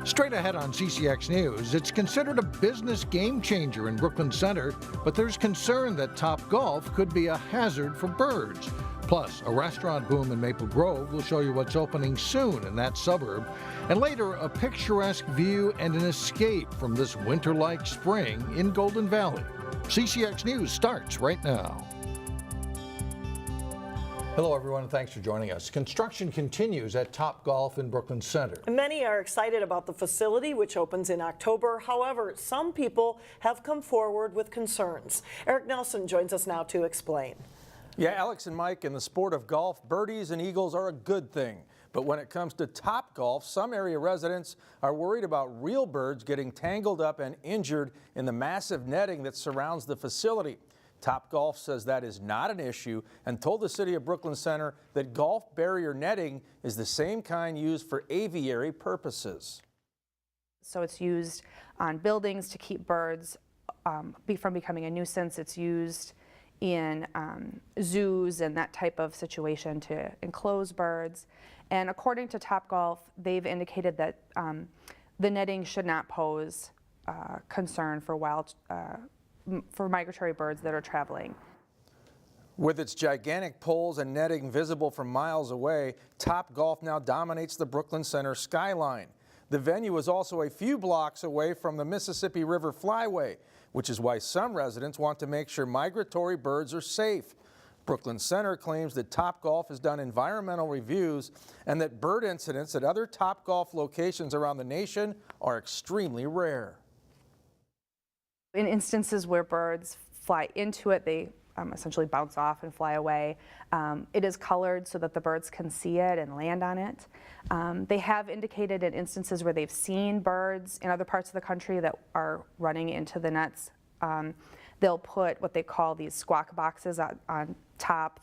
Straight ahead on CCX News, it's considered a business game changer in Brooklyn Center, but there's concern that Topgolf could be a hazard for birds. Plus, a restaurant boom in Maple Grove will show you what's opening soon in that suburb. And later, a picturesque view and an escape from this winter-like spring in Golden Valley. CCX News starts right now. Hello everyone, and thanks for joining us. Construction continues at Topgolf in Brooklyn Center. Many are excited about the facility, which opens in October. However, some people have come forward with concerns. Eric Nelson joins us now to explain. Yeah, Alex and Mike, in the sport of golf, birdies and eagles are a good thing. But when it comes to Topgolf, some area residents are worried about real birds getting tangled up and injured in the massive netting that surrounds the facility. Topgolf says that is not an issue and told the city of Brooklyn Center that golf barrier netting is the same kind used for aviary purposes. So it's used on buildings to keep birds from becoming a nuisance. It's used in zoos and that type of situation to enclose birds. And according to Topgolf, they've indicated that the netting should not pose concern for migratory birds that are traveling. With its gigantic poles and netting visible from miles away, Topgolf now dominates the Brooklyn Center skyline. The venue is also a few blocks away from the Mississippi River Flyway, which is why some residents want to make sure migratory birds are safe. Brooklyn Center claims that Topgolf has done environmental reviews and that bird incidents at other Topgolf locations around the nation are extremely rare. In instances where birds fly into it, they essentially bounce off and fly away. It is colored so that the birds can see it and land on it. They have indicated in instances where they've seen birds in other parts of the country that are running into the nets, they'll put what they call these squawk boxes on top.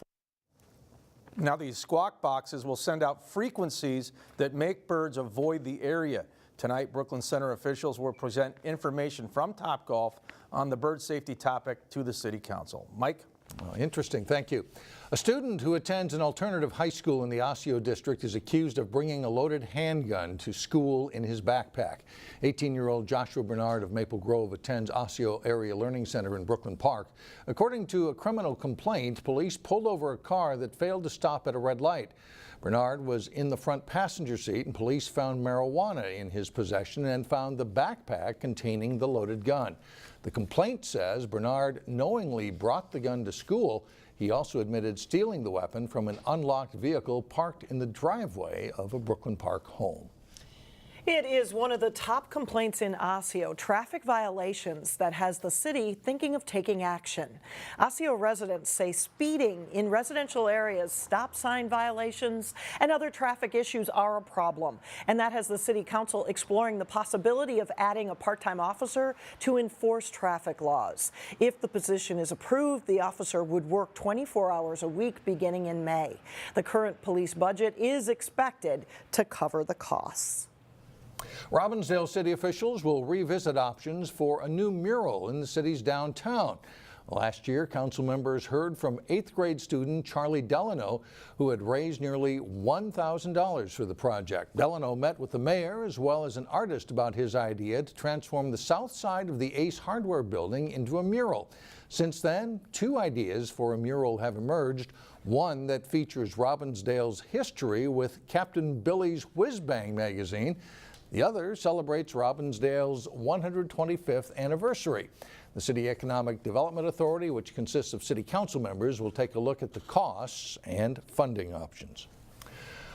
Now these squawk boxes will send out frequencies that make birds avoid the area. Tonight, Brooklyn Center officials will present information from Topgolf on the bird safety topic to the City Council. Mike? Well, interesting, thank you. A student who attends an alternative high school in the Osseo district is accused of bringing a loaded handgun to school in his backpack. 18-year-old Joshua Bernard of Maple Grove attends Osseo Area Learning Center in Brooklyn Park. According to a criminal complaint, police pulled over a car that failed to stop at a red light. Bernard was in the front passenger seat and police found marijuana in his possession and found the backpack containing the loaded gun. The complaint says Bernard knowingly brought the gun to school. He also admitted stealing the weapon from an unlocked vehicle parked in the driveway of a Brooklyn Park home. It is one of the top complaints in Osseo, traffic violations that has the city thinking of taking action. Osseo residents say speeding in residential areas, stop sign violations, and other traffic issues are a problem. And that has the City Council exploring the possibility of adding a part-time officer to enforce traffic laws. If the position is approved, the officer would work 24 hours a week beginning in May. The current police budget is expected to cover the costs. Robbinsdale city officials will revisit options for a new mural in the city's downtown. Last year, council members heard from 8th grade student Charlie Delano, who had raised nearly $1,000 for the project. Delano met with the mayor as well as an artist about his idea to transform the south side of the Ace Hardware building into a mural. Since then, 2 ideas for a mural have emerged. One that features Robbinsdale's history with Captain Billy's Whiz Bang magazine. The other celebrates Robbinsdale's 125th anniversary. The City Economic Development Authority, which consists of city council members, will take a look at the costs and funding options.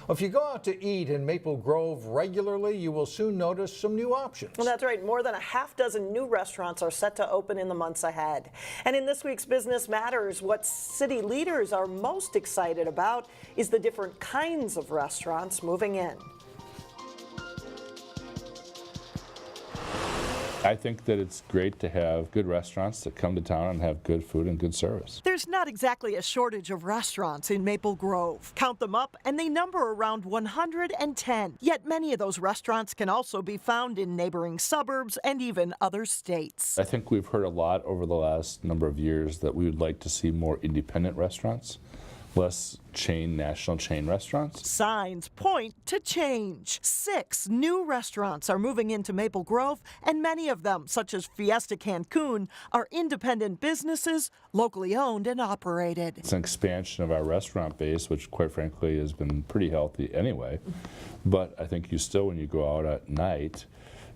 If you go out to eat in Maple Grove regularly, you will soon notice some new options. Well, that's right. More than a half-dozen new restaurants are set to open in the months ahead. And in this week's Business Matters, what city leaders are most excited about is the different kinds of restaurants moving in. I think that it's great to have good restaurants that come to town and have good food and good service. There's not exactly a shortage of restaurants in Maple Grove. Count them up and they number around 110. Yet many of those restaurants can also be found in neighboring suburbs and even other states. I think we've heard a lot over the last number of years that we would like to see more independent restaurants. less national chain restaurants. Signs point to change. 6 new restaurants are moving into Maple Grove, and many of them, such as Fiesta Cancun, are independent businesses, locally owned and operated. It's an expansion of our restaurant base, which quite frankly has been pretty healthy anyway. But I think you still, when you go out at night,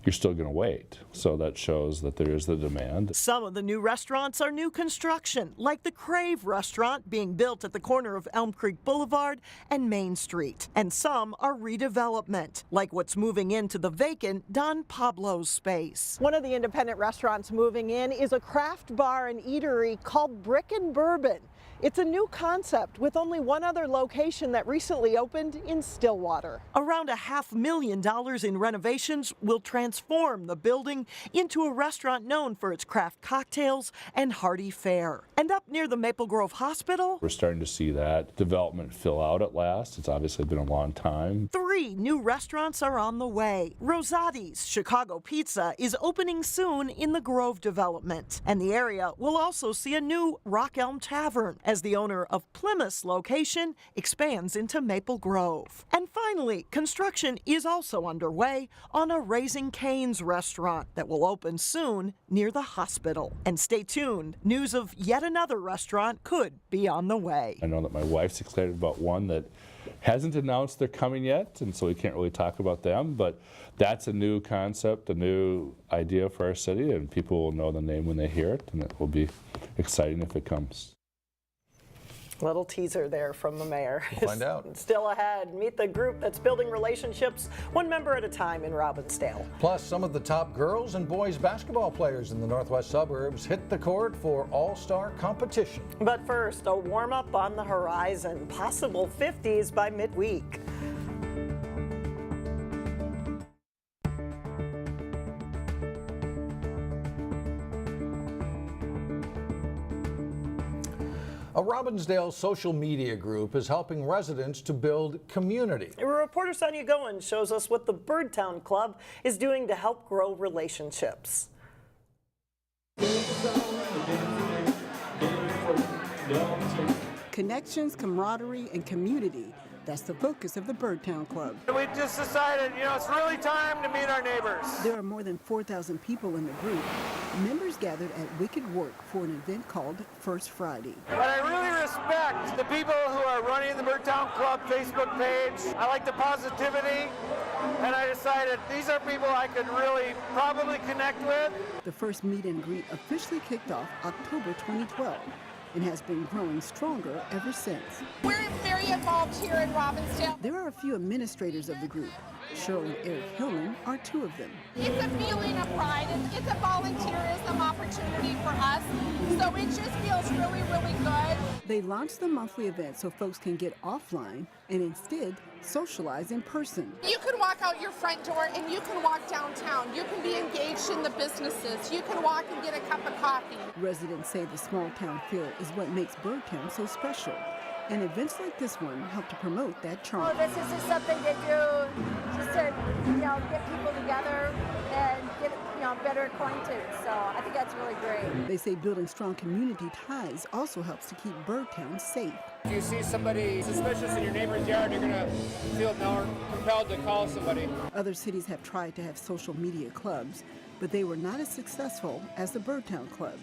you're still going to wait. So that shows that there is the demand. Some of the new restaurants are new construction, like the Crave restaurant being built at the corner of Elm Creek Boulevard and Main Street. And some are redevelopment, like what's moving into the vacant Don Pablo's space. One of the independent restaurants moving in is a craft bar and eatery called Brick and Bourbon. It's a new concept with only one other location that recently opened in Stillwater. Around $500,000 in renovations will transform the building into a restaurant known for its craft cocktails and hearty fare. And up near the Maple Grove Hospital, We're starting to see that development fill out at last. It's obviously been a long time. 3 new restaurants are on the way. Rosati's Chicago Pizza is opening soon in the Grove development. And the area will also see a new Rock Elm Tavern as the owner of Plymouth's location expands into Maple Grove. And finally, construction is also underway on a Raising Cane's restaurant that will open soon near the hospital. And stay tuned, news of yet another restaurant could be on the way. I know that my wife's excited about one that hasn't announced they're coming yet, and so we can't really talk about them, but that's a new concept, a new idea for our city, and people will know the name when they hear it, and it will be exciting if it comes. Little teaser there from the mayor. We'll find out. Still ahead, meet the group that's building relationships one member at a time in Robbinsdale. Plus, some of the top girls and boys basketball players in the northwest suburbs hit the court for all-star competition. But first, a warm-up on the horizon, possible 50s by midweek. A Robbinsdale social media group is helping residents to build community. Reporter Sonia Goen shows us what the Birdtown Club is doing to help grow relationships. Connections, camaraderie, and community. That's the focus of the Birdtown Club. We just decided, it's really time to meet our neighbors. There are more than 4,000 people in the group. Members gathered at Wicked Work for an event called First Friday. But I really respect the people who are running the Birdtown Club Facebook page. I like the positivity, and I decided these are people I could really probably connect with. The first meet and greet officially kicked off October 2012 and has been growing stronger ever since. We're very involved here in Robbinsdale. There are a few administrators of the group. CHERYL and Eric HILLMAN are 2 of them. It's a feeling of pride. It's a volunteerism opportunity for us. So it just feels really, really good. They launched the monthly event so folks can get offline and instead socialize in person. You can walk out your front door and you can walk downtown. You can be engaged in the businesses. You can walk and get a cup of coffee. Residents say the small town feel is what makes Birdtown so special. And events like this one help to promote that charm. This is just something to do just to, get people together and get, better acquainted. So I think that's really great. They say building strong community ties also helps to keep Birdtown safe. If you see somebody suspicious in your neighbor's yard, you're going to feel more compelled to call somebody. Other cities have tried to have social media clubs, but they were not as successful as the Birdtown Club.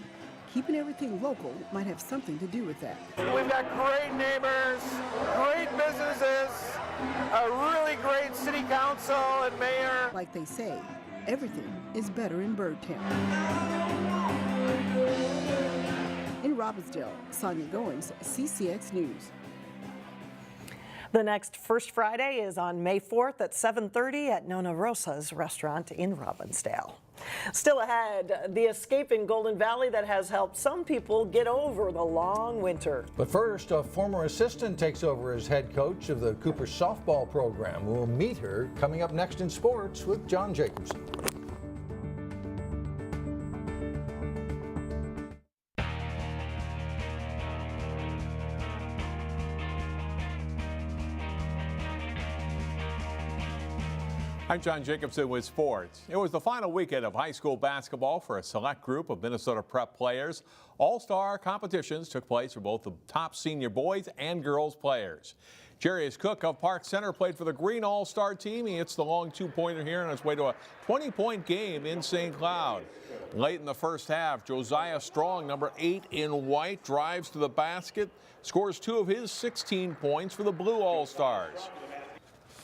Keeping everything local might have something to do with that. We've got great neighbors, great businesses, a really great city council and mayor. Like they say, everything is better in Birdtown. In Robbinsdale, Sonia Goins, CCX News. The next First Friday is on May 4th at 7:30 at Nona Rosa's restaurant in Robbinsdale. Still ahead, the escape in Golden Valley that has helped some people get over the long winter. But first, a former assistant takes over as head coach of the Cooper softball program. We'll meet her coming up next in sports with John Jacobson. I'm John Jacobson with sports. It was the final weekend of high school basketball for a select group of Minnesota prep players. All-star competitions took place for both the top senior boys and girls players. JARIUS Cook of Park Center played for the Green All-Star team. He hits the long two-pointer here on his way to a 20-point game in St. Cloud. Late in the first half, Josiah Strong, number 8 in white, drives to the basket, scores 2 of his 16 points for the Blue All-Stars.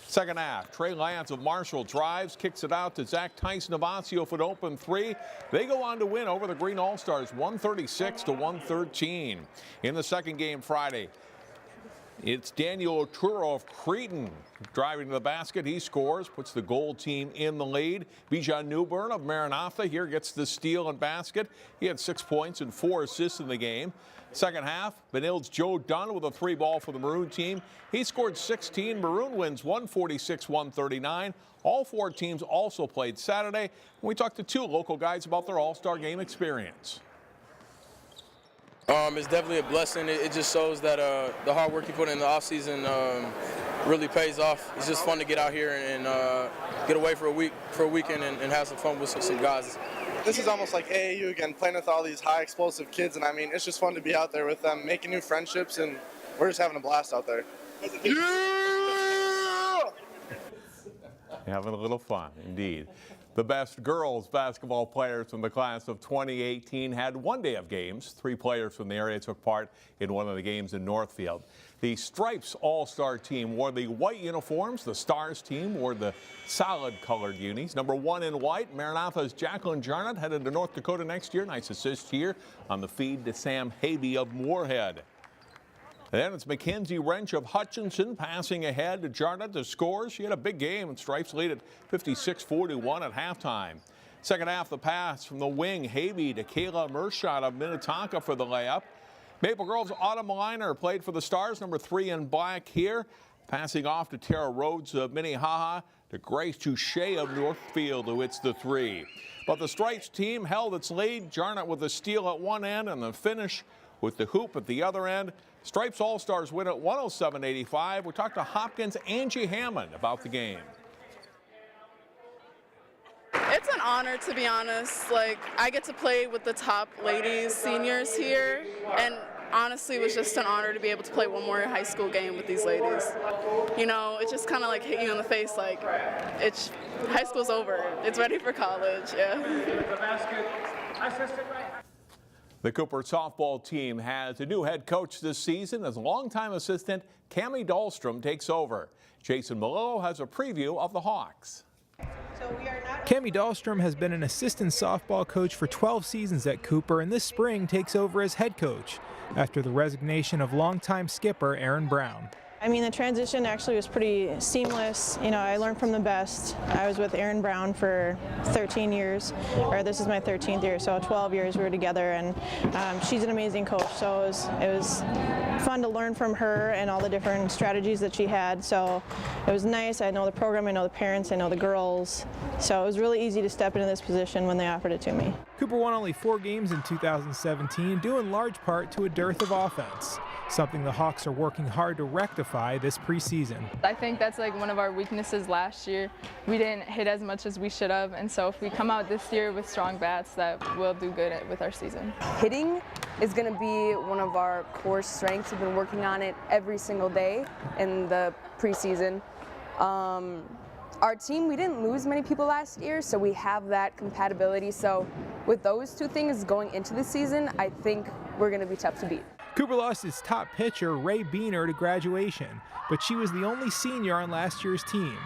Second half, Trey Lance of Marshall drives, kicks it out to Zach Tyson of Osseo for an open 3. They go on to win over the Green All-Stars 136-113. In the second game Friday, it's Daniel Oturo of Cretin driving to the basket. He scores, puts the gold team in the lead. Bijan Newburn of Maranatha here gets the steal and basket. He had 6 points and 4 assists in the game. Second half, Benilde's Joe Dunn with a 3-ball for the Maroon team. He scored 16. Maroon wins 146-139. All 4 teams also played Saturday. We talked to 2 local guys about their All-Star game experience. It's definitely a blessing. It just shows that the hard work you put in the offseason really pays off. It's just fun to get out here and get away for a weekend and have some fun with some guys. This is almost like AAU again, playing with all these high explosive kids, and I mean, it's just fun to be out there with them, making new friendships, and we're just having a blast out there. Yeah! Having a little fun, indeed. The best girls basketball players from the class of 2018 had one day of games. 3 players from the area took part in one of the games in Northfield. The Stripes All-Star team wore the white uniforms. The Stars team wore the solid colored unis. Number 1 in white, Maranatha's Jacqueline Jarnett headed to North Dakota next year. Nice assist here on the feed to Sam Havey of Moorhead. And then it's Mackenzie Wrench of Hutchinson passing ahead to Jarnett to score. She had a big game, and Stripes lead at 56-41 at halftime. Second half, the pass from the wing, Havey to Kayla Mershot of Minnetonka for the layup. Maple Grove's Autumn Liner played for the Stars, number 3 in black here. Passing off to Tara Rhodes of Minnehaha to Grace Touche of Northfield, who hits the 3. But the Stripes team held its lead. Jarnett with a steal at one end and the finish with the hoop at the other end. Stripes All-Stars win at 107-85. We talked to Hopkins' Angie Hammond about the game. It's an honor, to be honest. Like, I get to play with the top ladies, seniors here, and honestly, it was just an honor to be able to play one more high school game with these ladies. You know, it just kind of like hit you in the face, like, high school's over. It's ready for college, yeah. The Cooper softball team has a new head coach this season as longtime assistant Cammie Dahlstrom takes over. Jason Malillo has a preview of the Hawks. Cammie Dahlstrom has been an assistant softball coach for 12 seasons at Cooper, and this spring takes over as head coach after the resignation of longtime skipper Aaron Brown. I mean, the transition actually was pretty seamless. You know, I learned from the best. I was with Aaron Brown for 13 years, or this is my 13th year, so 12 years we were together, and she's an amazing coach, so it was fun to learn from her and all the different strategies that she had. So it was nice. I know the program, I know the parents, I know the girls, so it was really easy to step into this position when they offered it to me. Cooper won only 4 games in 2017, due in large part to a dearth of offense, something the Hawks are working hard to rectify this preseason. I think that's like one of our weaknesses last year. We didn't hit as much as we should have, and so if we come out this year with strong bats, that will do good with our season. Hitting is going to be one of our core strengths. We've been working on it every single day in the preseason. Our team, we didn't lose many people last year, so we have that compatibility. So with those 2 things going into the season, I think we're going to be tough to beat. Cooper lost its top pitcher, Ray Beener, to graduation, but she was the only senior on last year's team.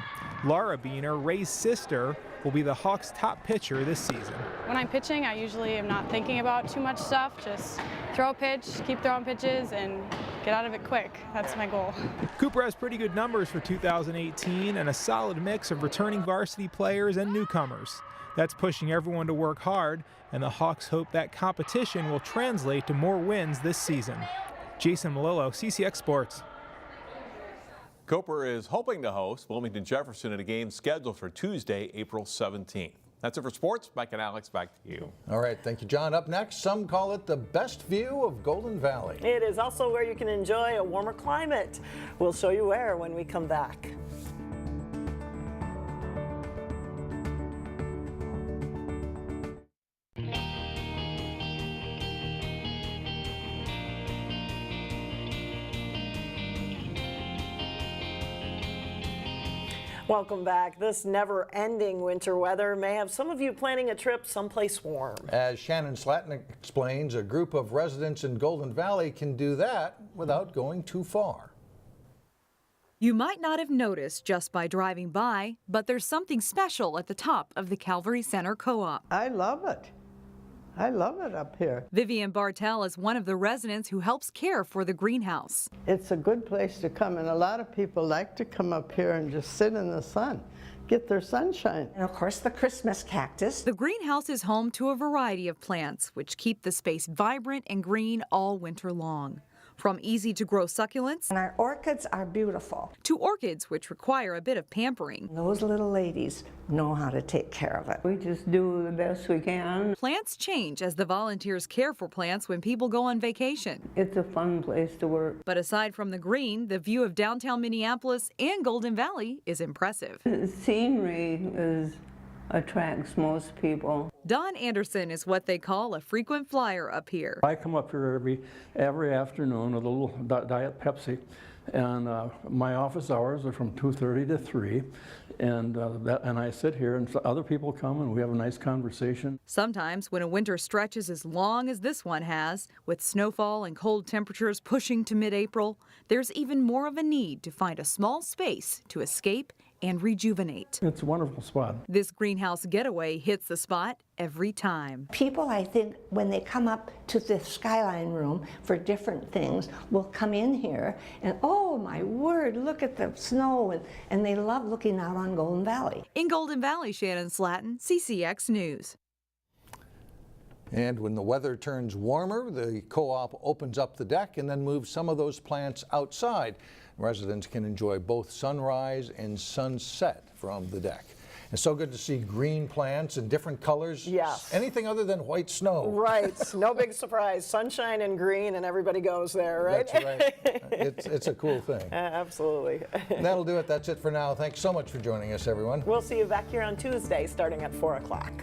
Laura Beener, Ray's sister, will be the Hawks' top pitcher this season. When I'm pitching, I usually am not thinking about too much stuff. Just throw a pitch, keep throwing pitches, and get out of it quick. That's my goal. Cooper has pretty good numbers for 2018 and a solid mix of returning varsity players and newcomers. That's pushing everyone to work hard, and the Hawks hope that competition will translate to more wins this season. Jason Malillo, CCX Sports. Cooper is hoping to host Wilmington Jefferson in a game scheduled for Tuesday, April 17th. That's it for sports. Mike and Alex, back to you. All right, thank you, John. Up next, some call it the best view of Golden Valley. It is also where you can enjoy a warmer climate. We'll show you where when we come back. Welcome back. This never-ending winter weather may have some of you planning a trip someplace warm. As Shannon Slatton explains, a group of residents in Golden Valley can do that without going too far. You might not have noticed just by driving by, but there's something special at the top of the Calvary Center Co-op. I love it. I love it up here. Vivian Bartel is one of the residents who helps care for the greenhouse. It's a good place to come, and a lot of people like to come up here and just sit in the sun, get their sunshine. And of course, the Christmas cactus. The greenhouse is home to a variety of plants, which keep the space vibrant and green all winter long. From easy-to-grow succulents, and our orchids are beautiful, to orchids which require a bit of pampering. Those little ladies know how to take care of it. We just do the best we can. Plants change as the volunteers care for plants when people go on vacation. It's a fun place to work. But aside from the green, the view of downtown Minneapolis and Golden Valley is impressive. The scenery attracts most people. Don Anderson is what they call a frequent flyer up here. I come up here every afternoon with a little Diet Pepsi, and my office hours are from 2:30 to 3, and I sit here, and other people come, and we have a nice conversation. Sometimes when a winter stretches as long as this one has, with snowfall and cold temperatures pushing to mid-April, there's even more of a need to find a small space to escape and rejuvenate. It's a wonderful spot. This greenhouse getaway hits the spot every time. People, I think, when they come up to the Skyline room for different things, will come in here and, oh my word, look at the snow, and they love looking out on Golden Valley. In Golden Valley, Shannon Slatton, CCX News. And when the weather turns warmer, the co-op opens up the deck and then moves some of those plants outside. Residents can enjoy both sunrise and sunset from the deck. It's so good to see green plants in different colors. Yes. Anything other than white snow. Right. No big surprise. Sunshine and green, and everybody goes there, right? That's right. It's a cool thing. Absolutely. That'll do it. That's it for now. Thanks so much for joining us, everyone. We'll see you back here on Tuesday starting at 4 o'clock.